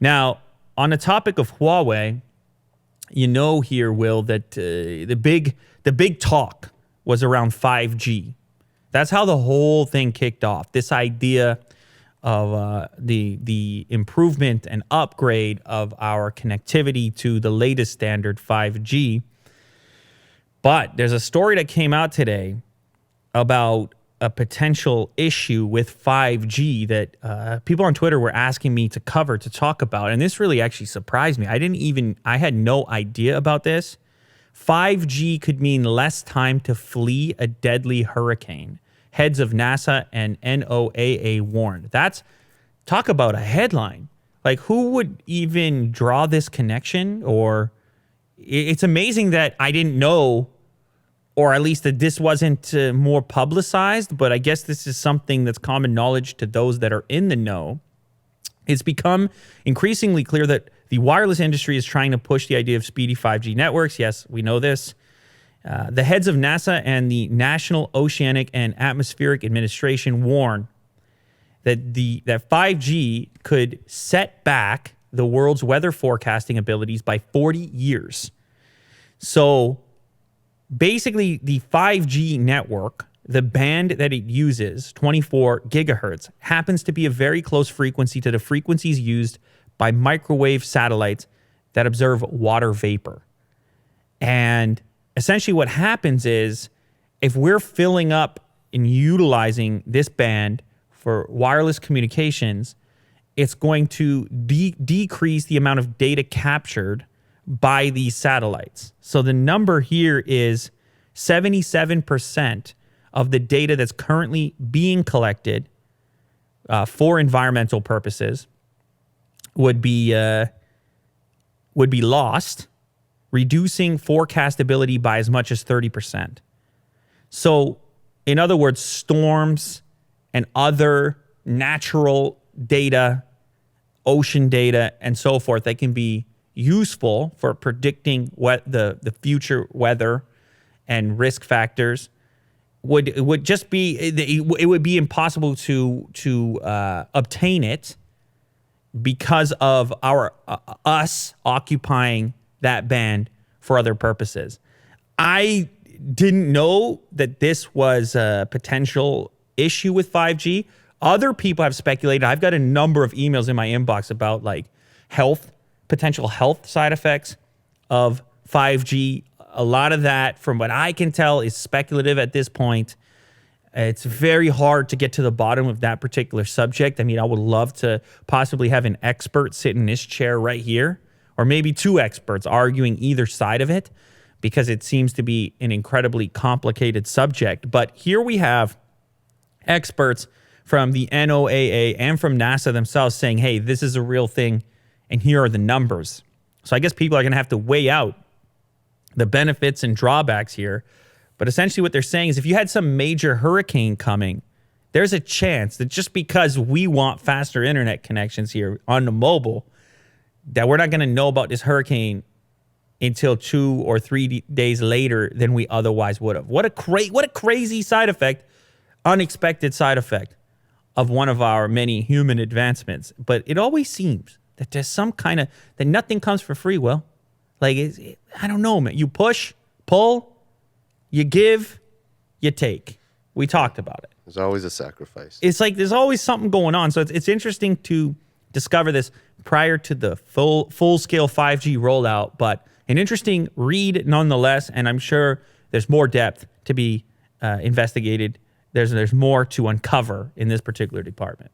Now, on the topic of Huawei, you know here, Will, that the big talk was around 5G. That's how the whole thing kicked off. This idea of the improvement and upgrade of our connectivity to the latest standard 5G. But there's a story that came out today about a potential issue with 5G that people on Twitter were asking me to cover, to talk about. And this really actually surprised me. I had no idea about this. 5G could mean less time to flee a deadly hurricane. Heads of NASA and NOAA warned. Talk about a headline. Like, who would even draw this connection? Or it's amazing that I didn't know, or at least that this wasn't more publicized, but I guess this is something that's common knowledge to those that are in the know. It's become increasingly clear that the wireless industry is trying to push the idea of speedy 5G networks. Yes, we know this. The heads of NASA and the National Oceanic and Atmospheric Administration warn that 5G could set back the world's weather forecasting abilities by 40 years. So basically, the 5G network, the band that it uses, 24 gigahertz, happens to be a very close frequency to the frequencies used by microwave satellites that observe water vapor. And essentially what happens is, if we're filling up and utilizing this band for wireless communications, it's going to decrease the amount of data captured by these satellites. So the number here is 77% of the data that's currently being collected for environmental purposes would be lost, reducing forecastability by as much as 30%. So, in other words, storms and other natural data, ocean data, and so forth that can be useful for predicting what the future weather and risk factors would just be, it would be impossible to obtain it because of us occupying that band for other purposes. I didn't know that this was a potential issue with 5G. Other people have speculated. I've got a number of emails in my inbox about like potential health side effects of 5G. A lot of that, from what I can tell, is speculative at this point. It's very hard to get to the bottom of that particular subject. I mean, I would love to possibly have an expert sit in this chair right here, or maybe two experts arguing either side of it, because it seems to be an incredibly complicated subject. But here we have experts from the NOAA and from NASA themselves saying, hey, this is a real thing, and here are the numbers. So I guess people are going to have to weigh out the benefits and drawbacks here. But essentially what they're saying is, if you had some major hurricane coming, there's a chance that just because we want faster internet connections here on the mobile, that we're not going to know about this hurricane until 2 or 3 days later than we otherwise would have. What a crazy side effect, unexpected side effect of one of our many human advancements. But it always seems that there's some kind of, that nothing comes for free, Will. Like, I don't know, man. You push, pull, you give, you take. We talked about it. There's always a sacrifice. It's like there's always something going on. So it's interesting to discover this prior to the full-scale 5G rollout, but an interesting read nonetheless, and I'm sure there's more depth to be investigated. There's more to uncover in this particular department.